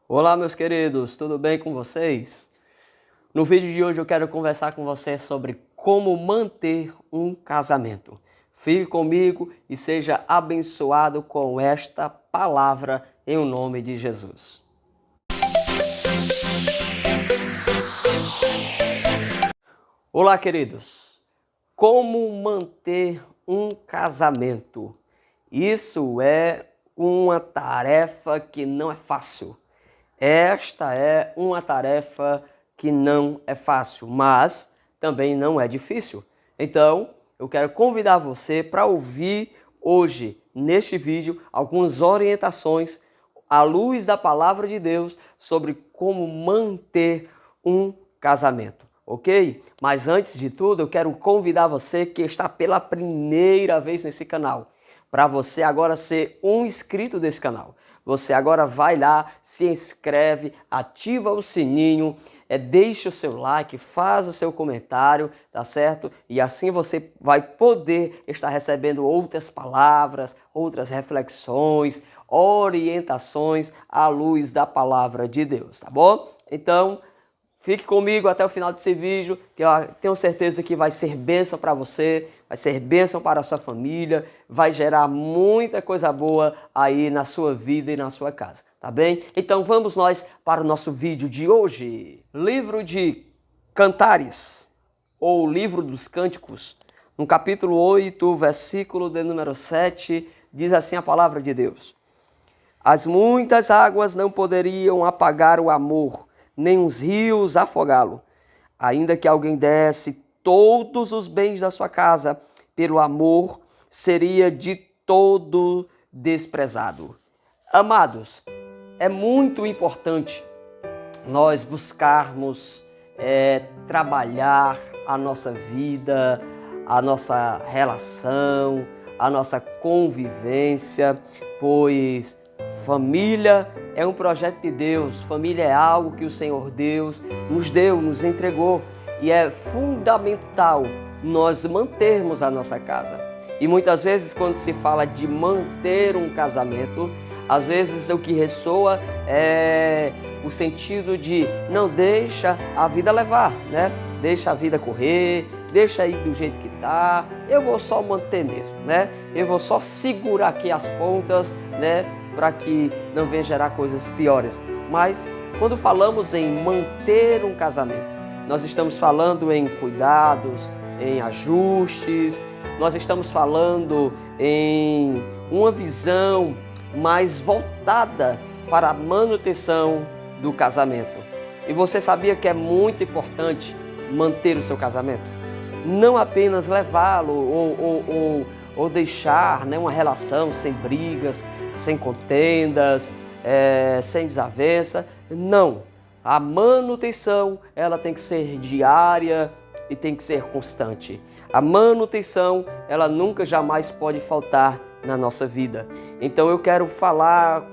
Olá, meus queridos, tudo bem com vocês? No vídeo de hoje eu quero conversar com vocês sobre como manter um casamento. Fique comigo e seja abençoado com esta palavra em o nome de Jesus. Olá, queridos. Como manter um casamento? Isso é uma tarefa que não é fácil. Esta é uma tarefa que não é fácil, mas também não é difícil. Então, eu quero convidar você para ouvir hoje, neste vídeo, algumas orientações à luz da palavra de Deus sobre como manter um casamento, ok? Mas antes de tudo, eu quero convidar você que está pela primeira vez nesse canal, para você agora ser um inscrito desse canal. Você agora vai lá, se inscreve, ativa o sininho, deixa o seu like, faz o seu comentário, tá certo? E assim você vai poder estar recebendo outras palavras, outras reflexões, orientações à luz da palavra de Deus, tá bom? Então, fique comigo até o final desse vídeo, que eu tenho certeza que vai ser bênção para você, vai ser bênção para a sua família, vai gerar muita coisa boa aí na sua vida e na sua casa, tá bem? Então vamos nós para o nosso vídeo de hoje. Livro de Cantares, ou Livro dos Cânticos, no capítulo 8, versículo de número 7, diz assim a palavra de Deus: As muitas águas não poderiam apagar o amor, nem os rios afogá-lo. Ainda que alguém desse todos os bens da sua casa, pelo amor, seria de todo desprezado. Amados, é muito importante nós buscarmos trabalhar a nossa vida, a nossa relação, a nossa convivência, pois família é um projeto de Deus, família é algo que o Senhor Deus nos deu, nos entregou, e é fundamental nós mantermos a nossa casa. E muitas vezes quando se fala de manter um casamento, às vezes o que ressoa é o sentido de não deixa a vida levar, né? Deixa a vida correr, deixa aí do jeito que tá, eu vou só manter mesmo, né? Eu vou só segurar aqui as pontas, né? Para que não venha gerar coisas piores. Mas quando falamos em manter um casamento, nós estamos falando em cuidados, em ajustes, nós estamos falando em uma visão mais voltada para a manutenção do casamento. E você sabia que é muito importante manter o seu casamento? Não apenas levá-lo ou deixar, né, uma relação sem brigas, sem contendas, sem desavença. Não. A manutenção, ela tem que ser diária e tem que ser constante. A manutenção, ela nunca jamais pode faltar na nossa vida. Então eu quero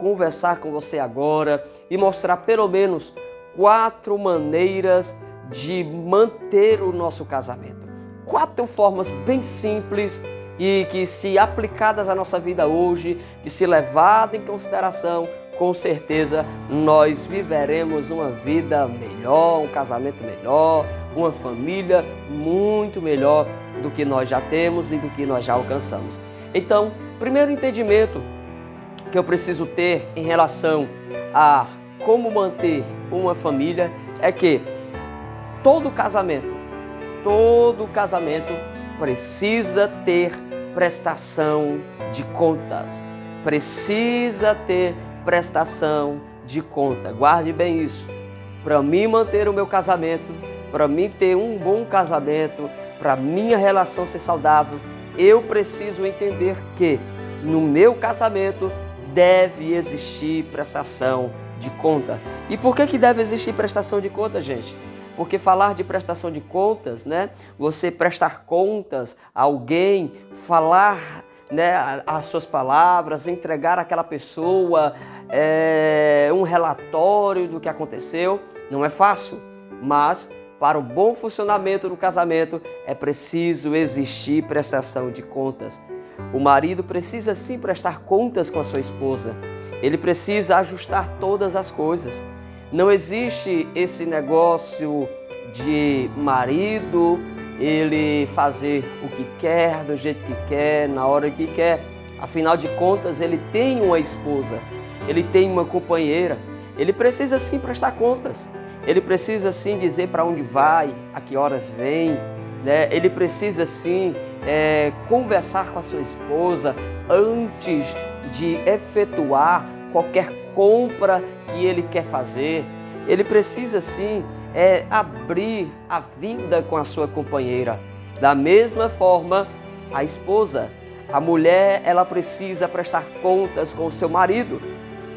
conversar com você agora e mostrar pelo menos 4 maneiras de manter o nosso casamento. 4 formas bem simples e que, se aplicadas à nossa vida hoje, que se levadas em consideração, com certeza nós viveremos uma vida melhor, um casamento melhor, uma família muito melhor do que nós já temos e do que nós já alcançamos. Então, primeiro entendimento que eu preciso ter em relação a como manter uma família é que todo casamento precisa ter prestação de contas. Precisa ter prestação de conta. Guarde bem isso. Para mim manter o meu casamento, para mim ter um bom casamento, para minha relação ser saudável, eu preciso entender que no meu casamento deve existir prestação de conta. E por que deve existir prestação de conta, gente? Porque falar de prestação de contas, né? Você prestar contas a alguém, falar, né, as suas palavras, entregar àquela pessoa um relatório do que aconteceu, não é fácil, mas para o bom funcionamento do casamento é preciso existir prestação de contas. O marido precisa sim prestar contas com a sua esposa. Ele precisa ajustar todas as coisas. Não existe esse negócio de marido, ele fazer o que quer, do jeito que quer, na hora que quer. Afinal de contas, ele tem uma esposa, ele tem uma companheira. Ele precisa sim prestar contas. Ele precisa sim dizer para onde vai, a que horas vem, né? Ele precisa sim conversar com a sua esposa antes de efetuar qualquer compra que ele quer fazer. Ele precisa sim abrir a vida com a sua companheira. Da mesma forma, a esposa, a mulher, ela precisa prestar contas com o seu marido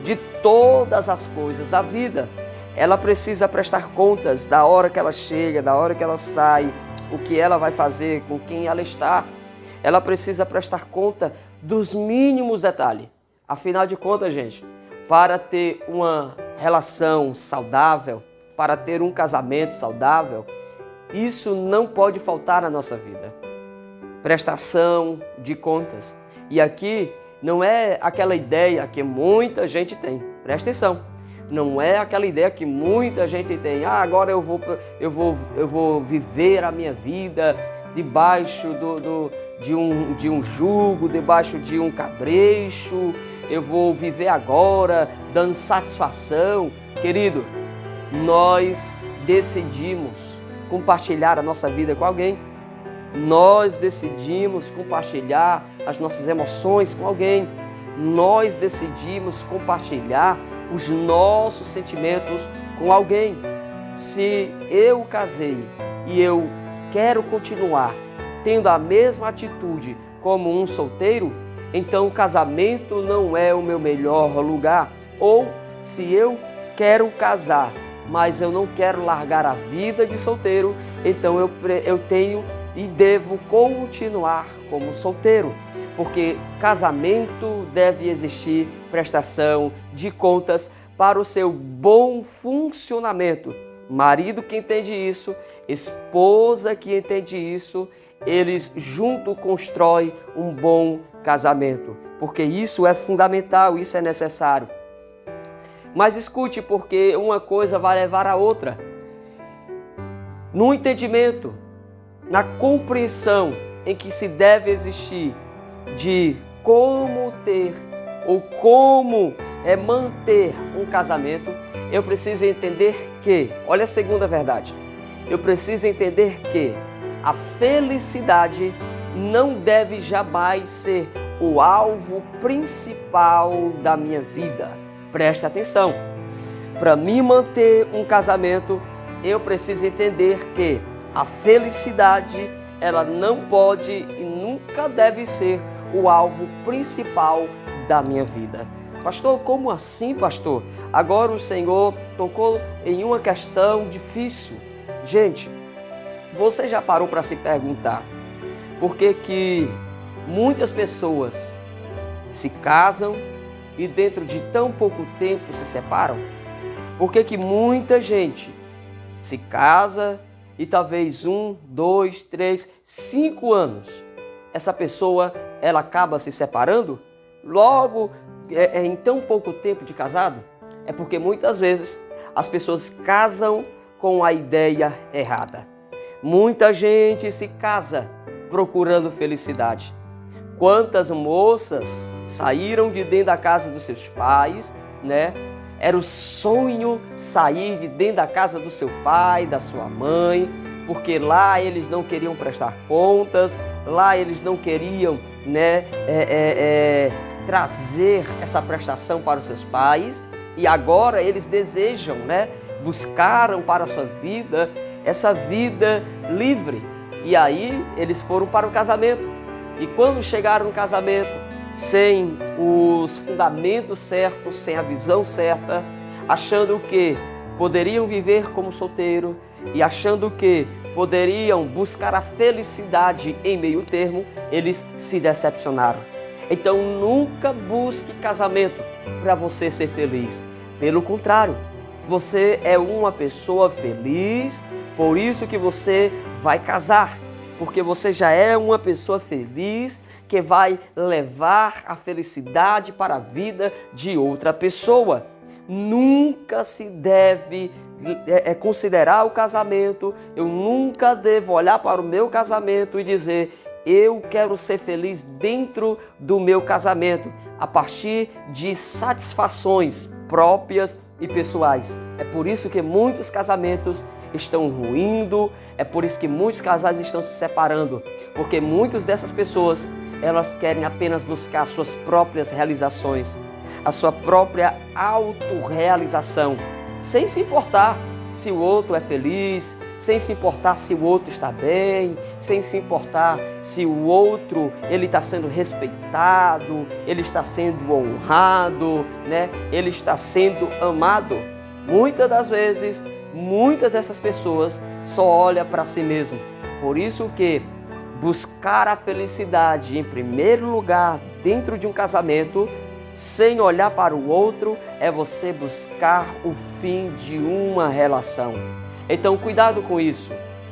de todas as coisas da vida. Ela precisa prestar contas da hora que ela chega, da hora que ela sai, o que ela vai fazer, com quem ela está. Ela precisa prestar conta dos mínimos detalhes. Afinal de contas, gente, para ter uma relação saudável, para ter um casamento saudável, isso não pode faltar na nossa vida. Prestação de contas. E aqui não é aquela ideia que muita gente tem. Presta atenção. Não é aquela ideia que muita gente tem. Agora eu vou viver a minha vida debaixo de um jugo, debaixo de um cabresto. Eu vou viver agora dando satisfação. Querido, nós decidimos compartilhar a nossa vida com alguém. Nós decidimos compartilhar as nossas emoções com alguém. Nós decidimos compartilhar os nossos sentimentos com alguém. Se eu casei e eu quero continuar tendo a mesma atitude como um solteiro, então o casamento não é o meu melhor lugar. Ou se eu quero casar, mas eu não quero largar a vida de solteiro, então eu tenho e devo continuar como solteiro. Porque casamento deve existir prestação de contas para o seu bom funcionamento. Marido que entende isso, esposa que entende isso, eles juntos constroem um bom casamento. Porque isso é fundamental, isso é necessário. Mas escute, porque uma coisa vai levar a outra. No entendimento, na compreensão em que se deve existir de como ter ou como manter um casamento, eu preciso entender que, olha a segunda verdade, eu preciso entender que a felicidade não deve jamais ser o alvo principal da minha vida. Presta atenção. Para mim manter um casamento, eu preciso entender que a felicidade, ela não pode e nunca deve ser o alvo principal da minha vida. Pastor, como assim, pastor? Agora o Senhor tocou em uma questão difícil. Gente, você já parou para se perguntar por que muitas pessoas se casam e dentro de tão pouco tempo se separam? Por que muita gente se casa e talvez 1, 2, 3, 5 anos essa pessoa ela acaba se separando logo em tão pouco tempo de casado? É porque muitas vezes as pessoas casam com a ideia errada. Muita gente se casa procurando felicidade. Quantas moças saíram de dentro da casa dos seus pais, né? Era o sonho sair de dentro da casa do seu pai, da sua mãe, porque lá eles não queriam prestar contas, lá eles não queriam, né, trazer essa prestação para os seus pais, e agora eles desejam, né, buscaram para a sua vida essa vida livre. E aí eles foram para o casamento. E quando chegaram no casamento, sem os fundamentos certos, sem a visão certa, achando que poderiam viver como solteiro e achando que poderiam buscar a felicidade em meio termo, eles se decepcionaram. Então nunca busque casamento para você ser feliz. Pelo contrário, você é uma pessoa feliz, por isso que você vai casar. Porque você já é uma pessoa feliz que vai levar a felicidade para a vida de outra pessoa. Nunca se deve considerar o casamento, eu nunca devo olhar para o meu casamento e dizer: eu quero ser feliz dentro do meu casamento, a partir de satisfações próprias e pessoais. É por isso que muitos casamentos estão ruindo, é por isso que muitos casais estão se separando, porque muitas dessas pessoas, elas querem apenas buscar suas próprias realizações, a sua própria autorrealização, sem se importar se o outro é feliz, sem se importar se o outro está bem, sem se importar se o outro ele está sendo respeitado, ele está sendo honrado, né? Ele está sendo amado. Muitas das vezes, muitas dessas pessoas só olham para si mesmo. Por isso que buscar a felicidade em primeiro lugar dentro de um casamento, sem olhar para o outro, é você buscar o fim de uma relação. Então, cuidado com isso.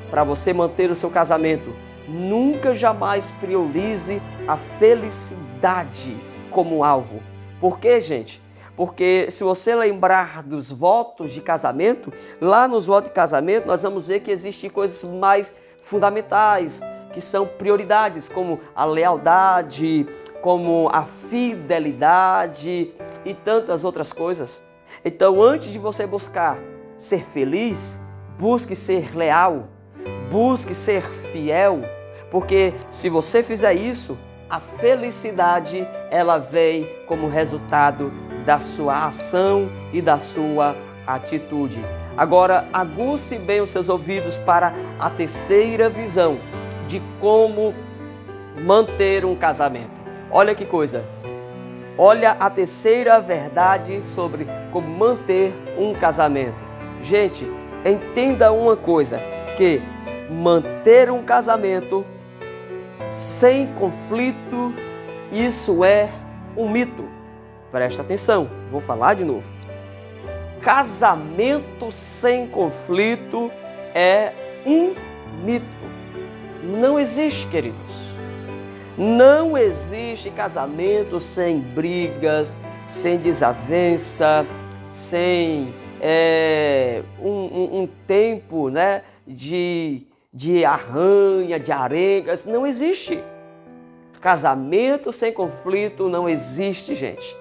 Para você manter o seu casamento, nunca jamais priorize a felicidade como alvo. Por quê, gente? Porque se você lembrar dos votos de casamento, lá nos votos de casamento nós vamos ver que existem coisas mais fundamentais, que são prioridades, como a lealdade, como a fidelidade e tantas outras coisas. Então, antes de você buscar ser feliz, busque ser leal, busque ser fiel, porque se você fizer isso, a felicidade ela vem como resultado da sua ação e da sua atitude. Agora, aguce bem os seus ouvidos para a terceira visão de como manter um casamento. Olha que coisa! Olha a terceira verdade sobre como manter um casamento. Gente, entenda uma coisa, que manter um casamento sem conflito, isso é um mito. Presta atenção, vou falar de novo. Casamento sem conflito é um mito. Não existe, queridos. Não existe casamento sem brigas, sem desavença, sem um tempo, né, de arranha, de arengas. Não existe. Casamento sem conflito não existe, gente.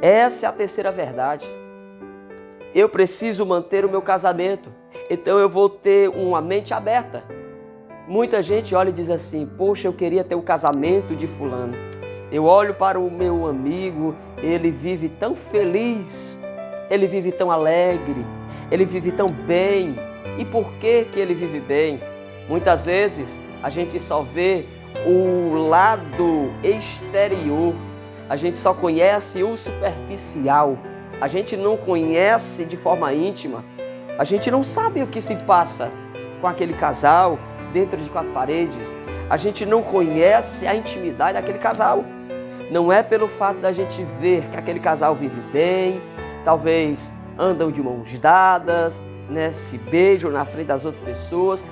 Essa é a terceira verdade. Eu preciso manter o meu casamento, então eu vou ter uma mente aberta. Muita gente olha e diz assim: poxa, eu queria ter o casamento de fulano. Eu olho para o meu amigo, ele vive tão feliz, ele vive tão alegre, ele vive tão bem. E por que ele vive bem? Muitas vezes a gente só vê o lado exterior, a gente só conhece o superficial, a gente não conhece de forma íntima, a gente não sabe o que se passa com aquele casal dentro de quatro paredes, a gente não conhece a intimidade daquele casal. Não é pelo fato da gente ver que aquele casal vive bem, talvez andam de mãos dadas, né, se beijam na frente das outras pessoas.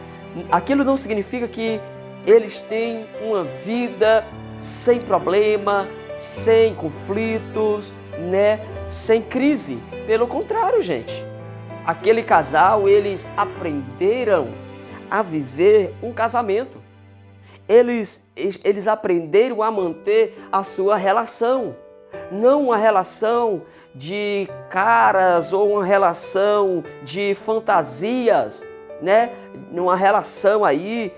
Aquilo não significa que eles têm uma vida sem problema, sem conflitos, né, sem crise. Pelo contrário, gente. Aquele casal, eles aprenderam a viver um casamento. Eles aprenderam a manter a sua relação. Não uma relação de caras ou uma relação de fantasias, né? Uma relação aí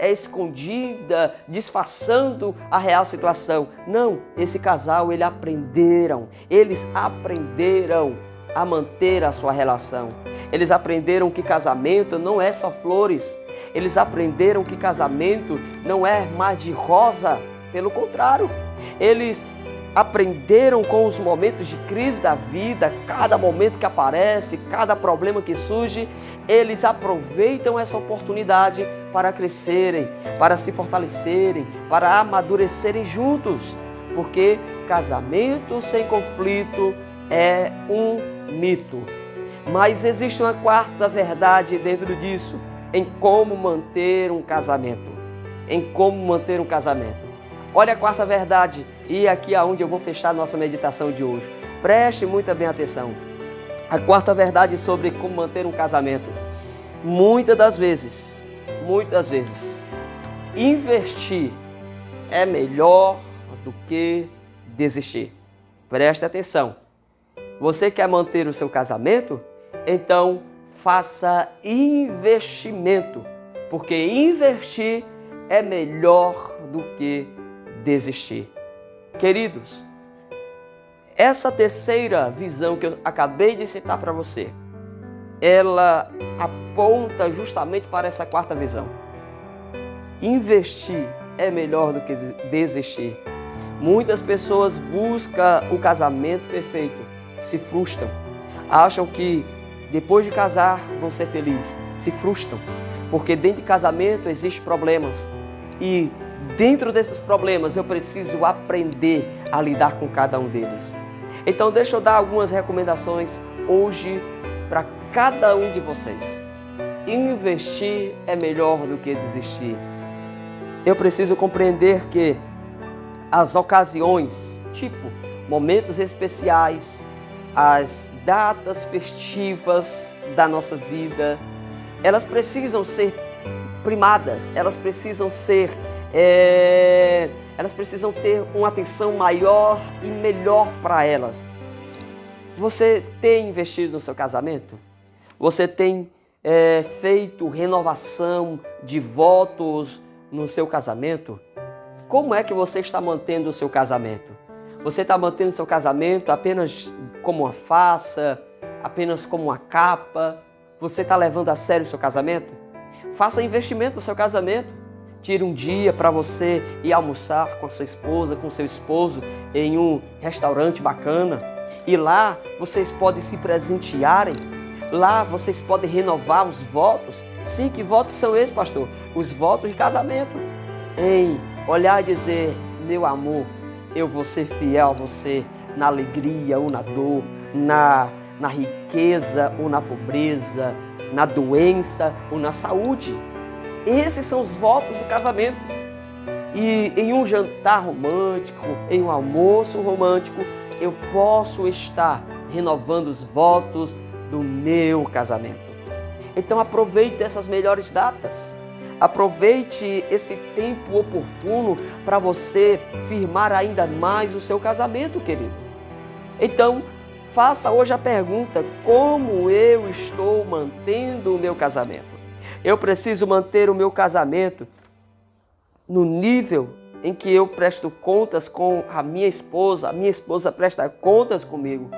escondida, disfarçando a real situação. Não, esse casal, eles aprenderam a manter a sua relação. Eles aprenderam que casamento não é só flores. Eles aprenderam que casamento não é mar de rosa. Pelo contrário, eles aprenderam com os momentos de crise da vida, cada momento que aparece, cada problema que surge, eles aproveitam essa oportunidade para crescerem, para se fortalecerem, para amadurecerem juntos. Porque casamento sem conflito é um mito. Mas existe uma quarta verdade dentro disso, em como manter um casamento. em como manter um casamento. Olha a quarta verdade, e aqui é onde eu vou fechar a nossa meditação de hoje. Preste muita bem atenção. A quarta verdade sobre como manter um casamento. Muitas vezes, investir é melhor do que desistir. Preste atenção. Você quer manter o seu casamento? Então, faça investimento, porque investir é melhor do que desistir. Queridos, essa terceira visão que eu acabei de citar para você, ela aponta justamente para essa quarta visão. Investir é melhor do que desistir. Muitas pessoas buscam o casamento perfeito, se frustram, acham que depois de casar vão ser felizes, se frustram, porque dentro de casamento existem problemas e dentro desses problemas eu preciso aprender a lidar com cada um deles. Então deixa eu dar algumas recomendações hoje para cada um de vocês. Investir é melhor do que desistir. Eu preciso compreender que as ocasiões, tipo momentos especiais, as datas festivas da nossa vida, elas precisam ser primadas, elas precisam ter uma atenção maior e melhor para elas. Você tem investido no seu casamento? Você tem feito renovação de votos no seu casamento? Como é que você está mantendo o seu casamento? Você está mantendo o seu casamento apenas como uma farsa, apenas como uma capa? Você está levando a sério o seu casamento? Faça investimento no seu casamento. Tire um dia para você ir almoçar com a sua esposa, com o seu esposo em um restaurante bacana. E lá vocês podem se presentearem. Lá vocês podem renovar os votos. Sim, que votos são esses, pastor? Os votos de casamento. Em olhar e dizer, meu amor, eu vou ser fiel a você na alegria ou na dor, na riqueza ou na pobreza, na doença ou na saúde. Esses são os votos do casamento. E em um jantar romântico, em um almoço romântico, eu posso estar renovando os votos do meu casamento. Então aproveite essas melhores datas. Aproveite esse tempo oportuno para você firmar ainda mais o seu casamento, querido. Então, faça hoje a pergunta: como eu estou mantendo o meu casamento? Eu preciso manter o meu casamento no nível em que eu presto contas com a minha esposa presta contas comigo.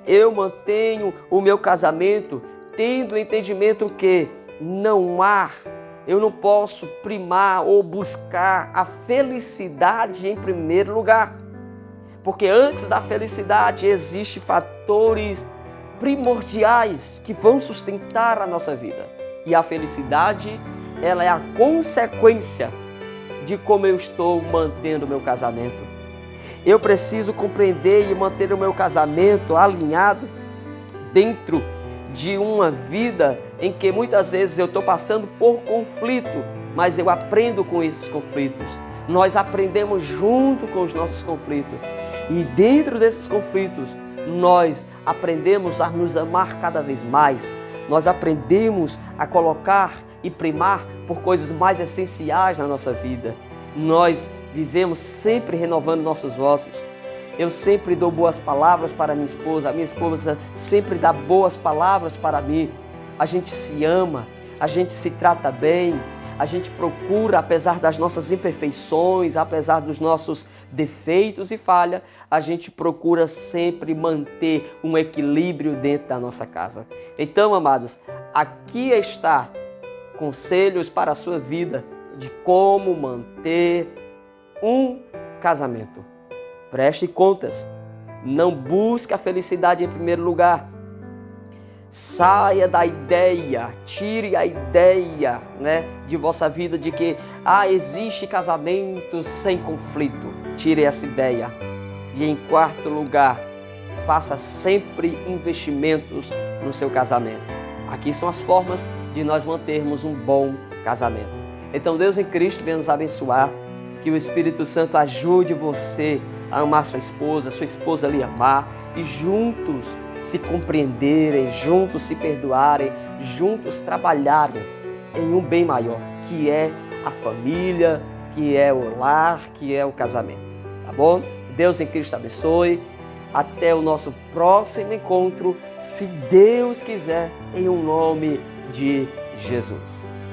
Eu mantenho o meu casamento tendo o entendimento que eu não posso primar ou buscar a felicidade em primeiro lugar. Porque antes da felicidade existem fatores primordiais que vão sustentar a nossa vida. E a felicidade, ela é a consequência de como eu estou mantendo o meu casamento. Eu preciso compreender e manter o meu casamento alinhado dentro de uma vida em que muitas vezes eu estou passando por conflito, mas eu aprendo com esses conflitos. Nós aprendemos junto com os nossos conflitos. E dentro desses conflitos, nós aprendemos a nos amar cada vez mais. Nós aprendemos a colocar e primar por coisas mais essenciais na nossa vida. Nós vivemos sempre renovando nossos votos. Eu sempre dou boas palavras para minha esposa, a minha esposa sempre dá boas palavras para mim. A gente se ama, a gente se trata bem, a gente procura, apesar das nossas imperfeições, apesar dos nossos defeitos e falhas, a gente procura sempre manter um equilíbrio dentro da nossa casa. Então, amados, aqui está conselhos para a sua vida de como manter um casamento. Preste contas, não busque a felicidade em primeiro lugar. Saia da ideia, tire a ideia, de vossa vida de que existe casamento sem conflito. Tire essa ideia. E em quarto lugar, faça sempre investimentos no seu casamento. Aqui são as formas de nós mantermos um bom casamento. Então Deus em Cristo venha nos abençoar, que o Espírito Santo ajude você a amar sua esposa lhe amar e juntos se compreenderem, juntos se perdoarem, juntos trabalharem em um bem maior, que é a família, que é o lar, que é o casamento, tá bom? Deus em Cristo abençoe. Até o nosso próximo encontro, se Deus quiser, em o nome de Jesus.